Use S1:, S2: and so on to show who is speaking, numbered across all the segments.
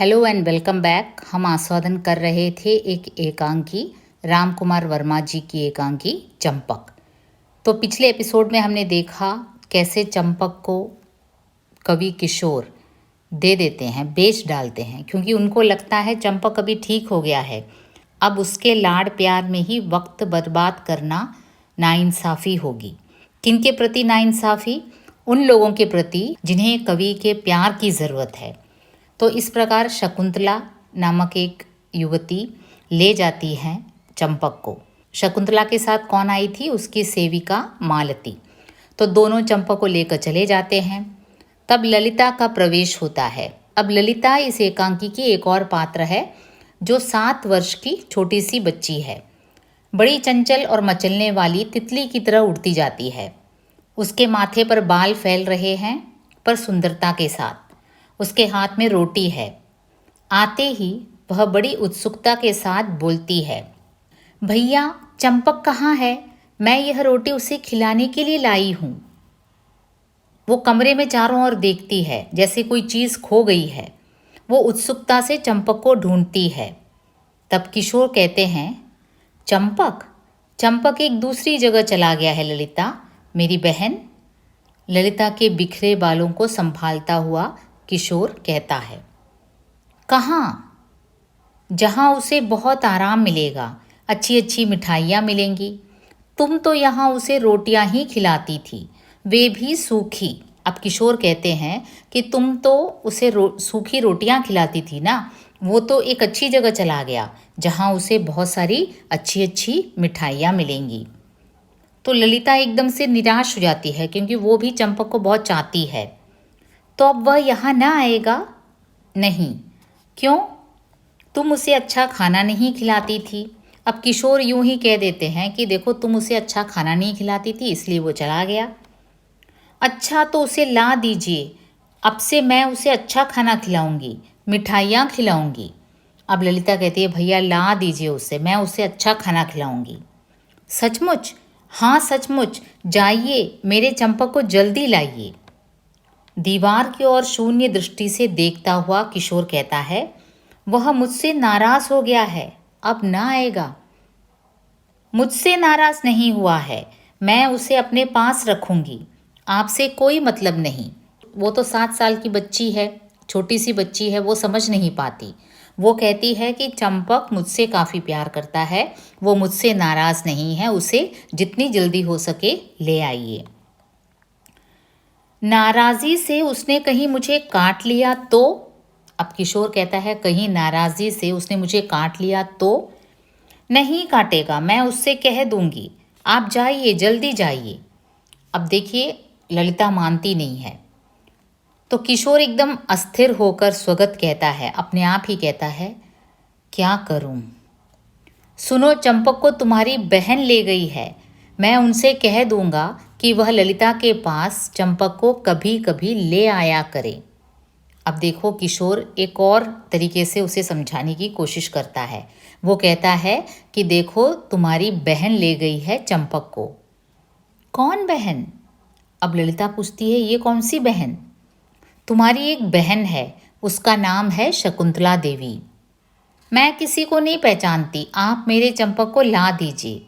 S1: Hello and welcome back. हम आस्वादन कर रहे थे एक एकांकी, राम कुमार वर्मा जी की एकांकी चंपक। तो पिछले एपिसोड में हमने देखा कैसे चंपक को कवि किशोर दे देते हैं, बेच डालते हैं, क्योंकि उनको लगता है चंपक अभी ठीक हो गया है। अब उसके लाड़ प्यार में ही वक्त बर्बाद करना नाइंसाफ़ी होगी। किनके प्रति नाइंसाफ़ी? उन लोगों के प्रति जिन्हें कवि के प्यार की ज़रूरत है। तो इस प्रकार शकुंतला नामक एक युवती ले जाती है चंपक को। शकुंतला के साथ कौन आई थी? उसकी सेविका मालती। तो दोनों चंपक को लेकर चले जाते हैं। तब ललिता का प्रवेश होता है। अब ललिता इस एकांकी की एक और पात्र है जो 7 वर्ष की छोटी सी बच्ची है। बड़ी चंचल और मचलने वाली तितली की तरह उड़ती जाती है। उसके माथे पर बाल फैल रहे हैं, पर सुंदरता के साथ। उसके हाथ में रोटी है। आते ही वह बड़ी उत्सुकता के साथ बोलती है, भैया चंपक कहाँ है? मैं यह रोटी उसे खिलाने के लिए लाई हूँ। वो कमरे में चारों ओर देखती है जैसे कोई चीज़ खो गई है। वो उत्सुकता से चंपक को ढूंढती है। तब किशोर कहते हैं, चंपक चंपक एक दूसरी जगह चला गया है ललिता, मेरी बहन। ललिता के बिखरे बालों को संभालता हुआ किशोर कहता है, कहाँ? जहाँ उसे बहुत आराम मिलेगा, अच्छी अच्छी मिठाइयाँ मिलेंगी। तुम तो यहाँ उसे रोटियाँ ही खिलाती थी, वे भी सूखी। अब किशोर कहते हैं कि तुम तो उसे सूखी रोटियाँ खिलाती थी ना, वो तो एक अच्छी जगह चला गया जहाँ उसे बहुत सारी अच्छी अच्छी मिठाइयाँ मिलेंगी। तो ललिता एकदम से निराश हो जाती है क्योंकि वो भी चंपक को बहुत चाहती है। तो अब वह यहाँ ना आएगा? नहीं। क्यों? तुम उसे अच्छा खाना नहीं खिलाती थी। अब किशोर यूं ही कह देते हैं कि देखो तुम उसे अच्छा खाना नहीं खिलाती थी इसलिए वो चला गया। अच्छा तो उसे ला दीजिए, अब से मैं उसे अच्छा खाना खिलाऊंगी, मिठाइयाँ खिलाऊंगी। अब ललिता कहती है, भैया ला दीजिए उसे, मैं उसे अच्छा खाना खिलाऊंगी। सचमुच? हाँ सचमुच, जाइए मेरे चंपक को जल्दी लाइए। दीवार की ओर शून्य दृष्टि से देखता हुआ किशोर कहता है, वह मुझसे नाराज हो गया है, अब ना आएगा। मुझसे नाराज नहीं हुआ है, मैं उसे अपने पास रखूंगी, आपसे कोई मतलब नहीं। वो तो 7 साल की बच्ची है, छोटी सी बच्ची है, वो समझ नहीं पाती। वो कहती है कि चंपक मुझसे काफ़ी प्यार करता है, वो मुझसे नाराज़ नहीं है, उसे जितनी जल्दी हो सके ले आइए। नाराज़ी से उसने कहीं मुझे काट लिया तो? अब किशोर कहता है, कहीं नाराज़ी से उसने मुझे काट लिया तो? नहीं काटेगा, मैं उससे कह दूंगी, आप जाइए जल्दी जाइए। अब देखिए ललिता मानती नहीं है। तो किशोर एकदम अस्थिर होकर स्वगत कहता है, अपने आप ही कहता है, क्या करूं? सुनो, चंपक को तुम्हारी बहन ले गई है, मैं उनसे कह दूंगा कि वह ललिता के पास चंपक को कभी कभी ले आया करे। अब देखो किशोर एक और तरीके से उसे समझाने की कोशिश करता है। वो कहता है कि देखो तुम्हारी बहन ले गई है चंपक को। कौन बहन? अब ललिता पूछती है, ये कौन सी बहन? तुम्हारी एक बहन है, उसका नाम है शकुंतला देवी। मैं किसी को नहीं पहचानती, आप मेरे चंपक को ला दीजिए।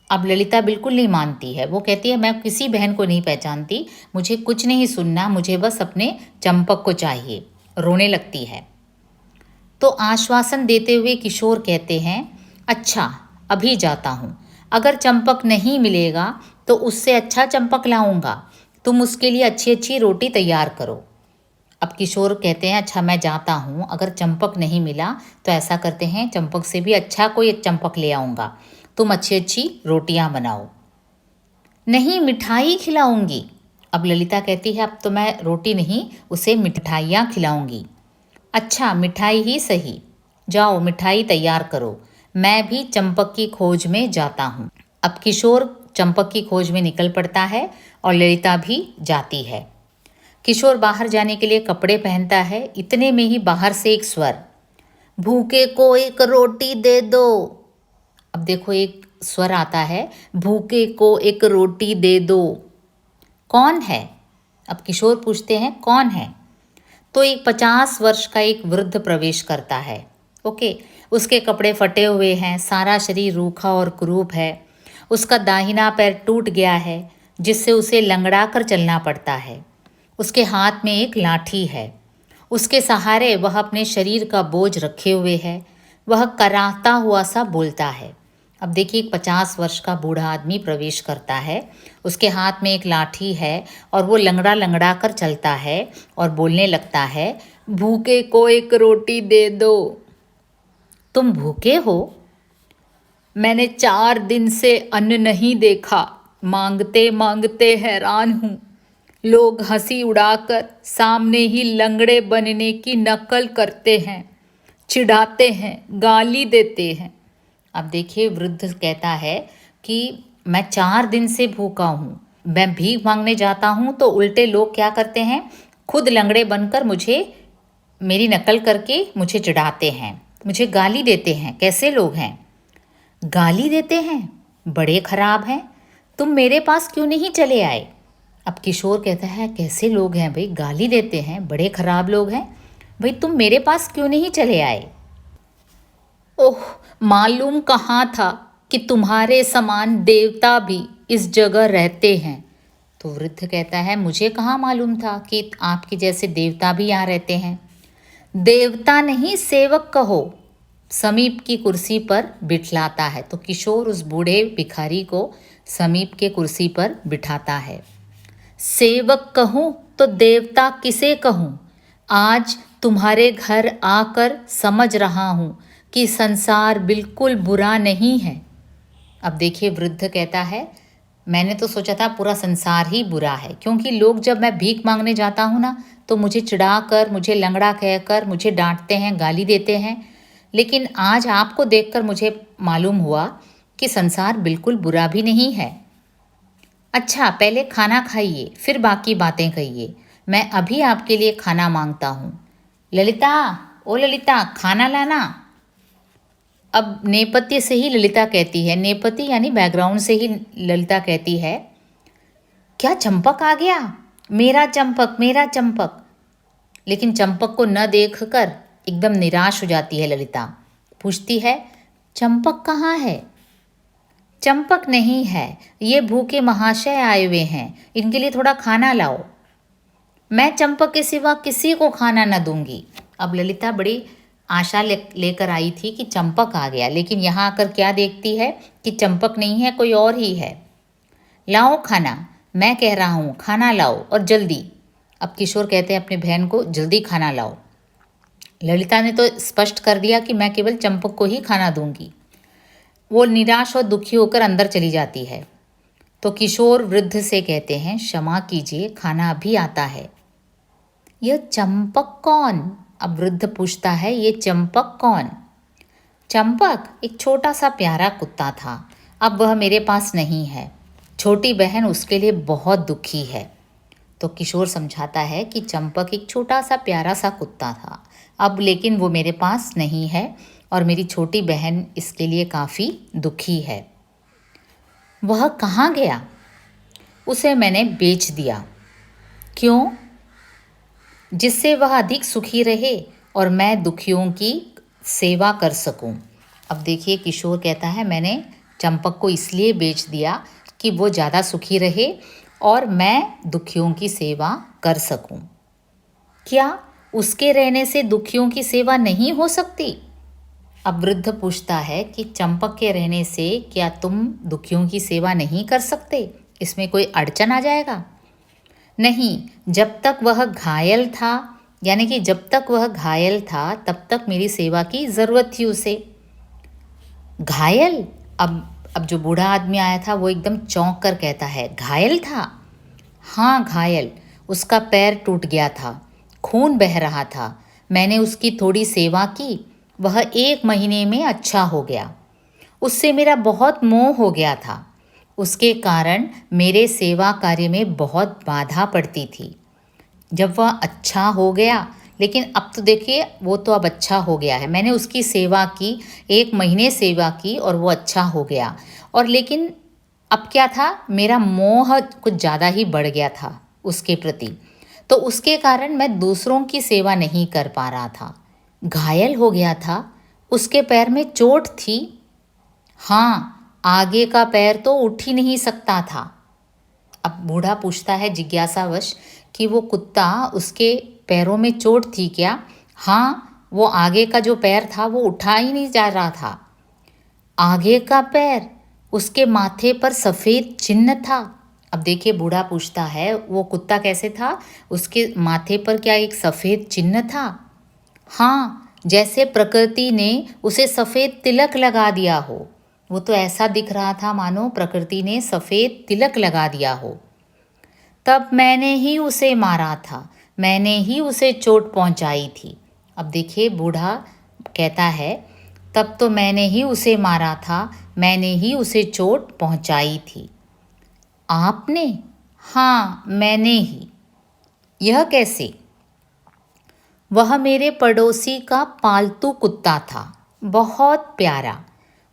S1: अब ललिता बिल्कुल नहीं मानती है। वो कहती है, मैं किसी बहन को नहीं पहचानती, मुझे कुछ नहीं सुनना, मुझे बस अपने चंपक को चाहिए। रोने लगती है। तो आश्वासन देते हुए किशोर कहते हैं, अच्छा अभी जाता हूँ, अगर चंपक नहीं मिलेगा तो उससे अच्छा चंपक लाऊंगा, तुम उसके लिए अच्छी अच्छी रोटी तैयार करो। अब किशोर कहते हैं, अच्छा मैं जाता हूँ, अगर चंपक नहीं मिला तो ऐसा करते हैं, चंपक से भी अच्छा कोई चंपक ले आऊँगा, तुम अच्छी अच्छी रोटियां बनाओ। नहीं, मिठाई खिलाऊंगी। अब ललिता कहती है, अब तो मैं रोटी नहीं, उसे मिठाइयाँ खिलाऊंगी। अच्छा मिठाई ही सही, जाओ मिठाई तैयार करो, मैं भी चंपक की खोज में जाता हूँ। अब किशोर चंपक की खोज में निकल पड़ता है और ललिता भी जाती है। किशोर बाहर जाने के लिए कपड़े पहनता है, इतने में ही बाहर से एक स्वर, भूखे को एक रोटी दे दो। अब देखो एक स्वर आता है, भूखे को एक रोटी दे दो। कौन है? अब किशोर पूछते हैं, कौन है? तो एक 50 वर्ष का एक वृद्ध प्रवेश करता है। ओके, उसके कपड़े फटे हुए हैं, सारा शरीर रूखा और कुरूप है। उसका दाहिना पैर टूट गया है, जिससे उसे लंगड़ा कर चलना पड़ता है। उसके हाथ में एक लाठी है। उसके सहारे वह अपने शरीर का बोझ रखे हुए है। वह कराहता हुआ सा बोलता है। अब देखिए, एक 50 वर्ष का बूढ़ा आदमी प्रवेश करता है। उसके हाथ में एक लाठी है और वो लंगड़ा लंगड़ा कर चलता है और बोलने लगता है, भूखे को एक रोटी दे दो। तुम भूखे हो? मैंने 4 दिन से अन्न नहीं देखा। मांगते मांगते हैरान हूँ। लोग हंसी उड़ाकर सामने ही लंगड़े बनने की नकल करते हैं, चिढ़ाते हैं, गाली देते हैं। अब देखिए, वृद्ध कहता है कि मैं 4 दिन से भूखा हूँ। मैं भीख मांगने जाता हूँ तो उल्टे लोग क्या करते हैं, खुद लंगड़े बनकर मुझे, मेरी नकल करके मुझे चिढ़ाते हैं, मुझे गाली देते हैं। कैसे लोग हैं? गाली देते हैं, बड़े खराब हैं। तुम मेरे पास क्यों नहीं चले आए? अब किशोर कहता है, कैसे लोग हैं भाई, गाली देते हैं, बड़े खराब लोग हैं। भाई तुम मेरे पास क्यों नहीं चले आए? ओह, मालूम कहाँ था कि तुम्हारे समान देवता भी इस जगह रहते हैं। तो वृद्ध कहता है, मुझे कहाँ मालूम था कि आपके जैसे देवता भी यहाँ रहते हैं। देवता नहीं, सेवक कहो। समीप की कुर्सी पर बिठलाता है। तो किशोर उस बूढ़े भिखारी को समीप के कुर्सी पर बिठाता है। सेवक कहूँ तो देवता किसे कहूँ? आज तुम्हारे घर आकर समझ रहा हूँ कि संसार बिल्कुल बुरा नहीं है। अब देखिए, वृद्ध कहता है, मैंने तो सोचा था पूरा संसार ही बुरा है, क्योंकि लोग जब मैं भीख मांगने जाता हूँ ना, तो मुझे चिढ़ा कर, मुझे लंगड़ा कहकर मुझे डांटते हैं, गाली देते हैं। लेकिन आज आपको देखकर मुझे मालूम हुआ कि संसार बिल्कुल बुरा भी नहीं है। अच्छा, पहले खाना खाइए, फिर बाकी बातें कहिए। मैं अभी आपके लिए खाना मांगता हूँ। ललिता, ओ ललिता, खाना लाना। अब नेपथ्य से ही ललिता कहती है, नेपथ्य यानी बैकग्राउंड से ही ललिता कहती है, क्या चंपक आ गया? मेरा चंपक, मेरा चंपक। लेकिन चंपक को न देखकर एकदम निराश हो जाती है ललिता। पूछती है, चंपक कहाँ है? चंपक नहीं है, ये भूखे महाशय आए हुए हैं, इनके लिए थोड़ा खाना लाओ। मैं चंपक के सिवा किसी को खाना न दूंगी। अब ललिता बड़ी आशा लेकर आई थी कि चंपक आ गया, लेकिन यहाँ आकर क्या देखती है कि चंपक नहीं है, कोई और ही है। लाओ खाना, मैं कह रहा हूँ, खाना लाओ और जल्दी। अब किशोर कहते हैं अपने बहन को, जल्दी खाना लाओ। ललिता ने तो स्पष्ट कर दिया कि मैं केवल चंपक को ही खाना दूंगी। वो निराश और दुखी होकर अंदर चली जाती है। तो किशोर वृद्ध से कहते हैं, क्षमा कीजिए, खाना अभी आता है। यह चंपक कौन? अब वृद्ध पूछता है, ये चंपक कौन? चंपक एक छोटा सा प्यारा कुत्ता था, अब वह मेरे पास नहीं है। छोटी बहन उसके लिए बहुत दुखी है। तो किशोर समझाता है कि चंपक एक छोटा सा प्यारा सा कुत्ता था, अब लेकिन वो मेरे पास नहीं है और मेरी छोटी बहन इसके लिए काफ़ी दुखी है। वह कहाँ गया? उसे मैंने बेच दिया। क्यों? जिससे वह अधिक सुखी रहे और मैं दुखियों की सेवा कर सकूं। अब देखिए, किशोर कहता है, मैंने चंपक को इसलिए बेच दिया कि वो ज़्यादा सुखी रहे और मैं दुखियों की सेवा कर सकूं। क्या उसके रहने से दुखियों की सेवा नहीं हो सकती? अब वृद्ध पूछता है कि चंपक के रहने से क्या तुम दुखियों की सेवा नहीं कर सकते? इसमें कोई अड़चन आ जाएगा? नहीं, जब तक वह घायल था, यानी कि जब तक वह घायल था तब तक मेरी सेवा की ज़रूरत थी उसे। घायल? अब जो बूढ़ा आदमी आया था वो एकदम चौंक कर कहता है, घायल था? हाँ घायल, उसका पैर टूट गया था, खून बह रहा था। मैंने उसकी थोड़ी सेवा की, वह 1 महीने में अच्छा हो गया। उससे मेरा बहुत मोह हो गया था, उसके कारण मेरे सेवा कार्य में बहुत बाधा पड़ती थी। जब वह अच्छा हो गया, लेकिन अब तो देखिए वो तो अब अच्छा हो गया है, मैंने उसकी सेवा की, 1 महीने सेवा की और वो अच्छा हो गया। और लेकिन अब क्या था, मेरा मोह कुछ ज़्यादा ही बढ़ गया था उसके प्रति। तो उसके कारण मैं दूसरों की सेवा नहीं कर पा रहा था। घायल हो गया था, उसके पैर में चोट थी। हाँ, आगे का पैर तो उठ ही नहीं सकता था। अब बूढ़ा पूछता है जिज्ञासावश कि वो कुत्ता, उसके पैरों में चोट थी क्या? हाँ, वो आगे का जो पैर था वो उठा ही नहीं जा रहा था। आगे का पैर, उसके माथे पर सफ़ेद चिन्ह था। अब देखिए बूढ़ा पूछता है वो कुत्ता कैसे था? उसके माथे पर क्या एक सफ़ेद चिन्ह था? हाँ, जैसे प्रकृति ने उसे सफ़ेद तिलक लगा दिया हो। वो तो ऐसा दिख रहा था मानो प्रकृति ने सफ़ेद तिलक लगा दिया हो। तब मैंने ही उसे मारा था, मैंने ही उसे चोट पहुंचाई थी। अब देखिए बूढ़ा कहता है तब तो मैंने ही उसे मारा था, मैंने ही उसे चोट पहुंचाई थी। आपने? हाँ, मैंने ही। यह कैसे? वह मेरे पड़ोसी का पालतू कुत्ता था, बहुत प्यारा।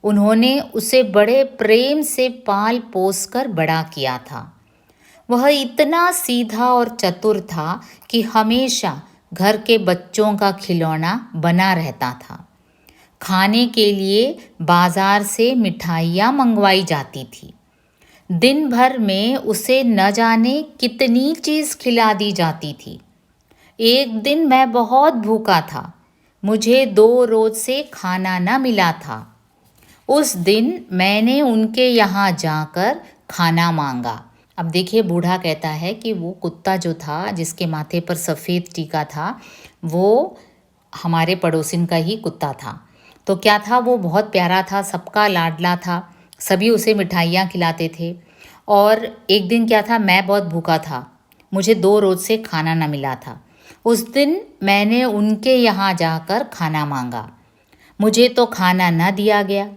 S1: उन्होंने उसे बड़े प्रेम से पाल पोस कर बड़ा किया था। वह इतना सीधा और चतुर था कि हमेशा घर के बच्चों का खिलौना बना रहता था। खाने के लिए बाजार से मिठाइयाँ मंगवाई जाती थी। दिन भर में उसे न जाने कितनी चीज़ खिला दी जाती थी। एक दिन मैं बहुत भूखा था, मुझे 2 रोज से खाना न मिला था। उस दिन मैंने उनके यहाँ जाकर खाना मांगा। अब देखिए बूढ़ा कहता है कि वो कुत्ता जो था जिसके माथे पर सफ़ेद टीका था, वो हमारे पड़ोसिन का ही कुत्ता था। तो क्या था, वो बहुत प्यारा था, सबका लाडला था, सभी उसे मिठाइयाँ खिलाते थे। और एक दिन क्या था, मैं बहुत भूखा था, मुझे 2 रोज से खाना न मिला था। उस दिन मैंने उनके यहाँ जाकर खाना मांगा। मुझे तो खाना न दिया गया,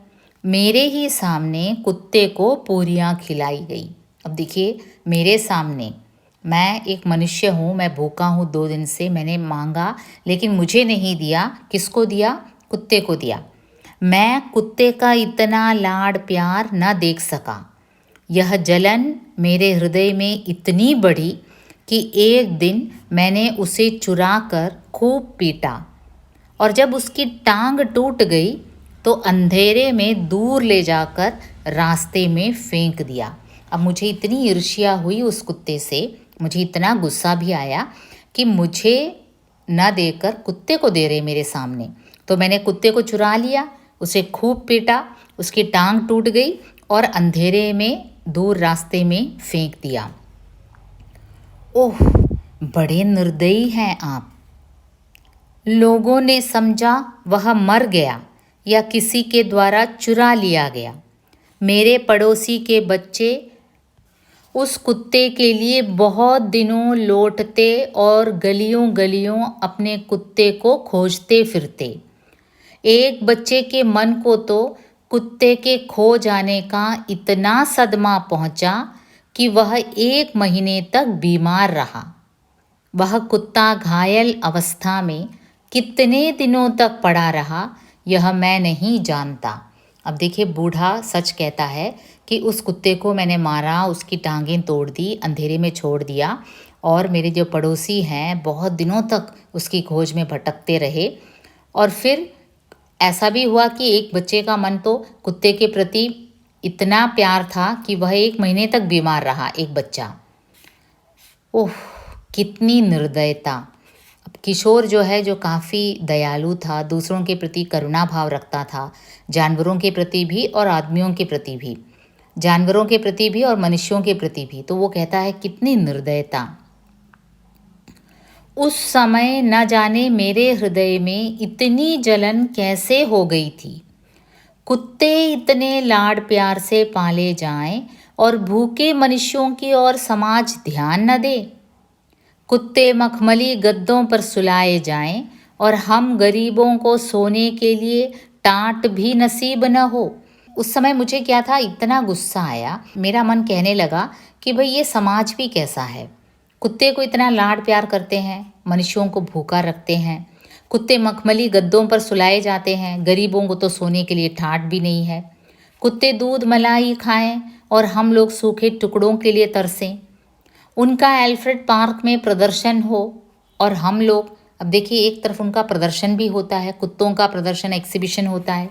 S1: मेरे ही सामने कुत्ते को पूरियाँ खिलाई गई। अब देखिए मेरे सामने, मैं एक मनुष्य हूँ, मैं भूखा हूँ 2 दिन से, मैंने मांगा लेकिन मुझे नहीं दिया। किसको दिया? कुत्ते को दिया। मैं कुत्ते का इतना लाड प्यार न देख सका। यह जलन मेरे हृदय में इतनी बढ़ी कि एक दिन मैंने उसे चुरा कर खूब पीटा, और जब उसकी टांग टूट गई तो अंधेरे में दूर ले जाकर रास्ते में फेंक दिया। अब मुझे इतनी ईर्ष्या हुई उस कुत्ते से, मुझे इतना गुस्सा भी आया कि मुझे न देकर कुत्ते को दे रहे मेरे सामने। तो मैंने कुत्ते को चुरा लिया, उसे खूब पीटा, उसकी टांग टूट गई और अंधेरे में दूर रास्ते में फेंक दिया। ओह, बड़े निर्दयी हैं आप। लोगों ने समझा वह मर गया या किसी के द्वारा चुरा लिया गया। मेरे पड़ोसी के बच्चे उस कुत्ते के लिए बहुत दिनों लौटते और गलियों गलियों अपने कुत्ते को खोजते फिरते। एक बच्चे के मन को तो कुत्ते के खो जाने का इतना सदमा पहुंचा कि वह 1 महीने तक बीमार रहा। वह कुत्ता घायल अवस्था में कितने दिनों तक पड़ा रहा, यह मैं नहीं जानता। अब देखिए बूढ़ा सच कहता है कि उस कुत्ते को मैंने मारा, उसकी टांगें तोड़ दी, अंधेरे में छोड़ दिया, और मेरे जो पड़ोसी हैं बहुत दिनों तक उसकी खोज में भटकते रहे। और फिर ऐसा भी हुआ कि एक बच्चे का मन तो कुत्ते के प्रति इतना प्यार था कि वह 1 महीने तक बीमार रहा, एक बच्चा। ओह, कितनी निर्दयता। अब किशोर जो है, जो काफ़ी दयालु था, दूसरों के प्रति करुणा भाव रखता था, जानवरों के प्रति भी और आदमियों के प्रति भी, जानवरों के प्रति भी और मनुष्यों के प्रति भी। तो वो कहता है कितनी निर्दयता। उस समय न जाने मेरे हृदय में इतनी जलन कैसे हो गई थी। कुत्ते इतने लाड प्यार से पाले जाएं और भूखे मनुष्यों की ओर समाज ध्यान न दे। कुत्ते मखमली गद्दों पर सुलाए जाएं और हम गरीबों को सोने के लिए टाट भी नसीब न हो। उस समय मुझे क्या था, इतना गुस्सा आया, मेरा मन कहने लगा कि भाई ये समाज भी कैसा है। कुत्ते को इतना लाड प्यार करते हैं, मनुष्यों को भूखा रखते हैं, कुत्ते मखमली गद्दों पर सुलाए जाते हैं, गरीबों को तो सोने के लिए ठाट भी नहीं है। कुत्ते दूध मलाई खाएं और हम लोग सूखे टुकड़ों के लिए तरसें। उनका एल्फ्रेड पार्क में प्रदर्शन हो और हम लोग, अब देखिए एक तरफ उनका प्रदर्शन भी होता है, कुत्तों का प्रदर्शन एग्जीबिशन होता है,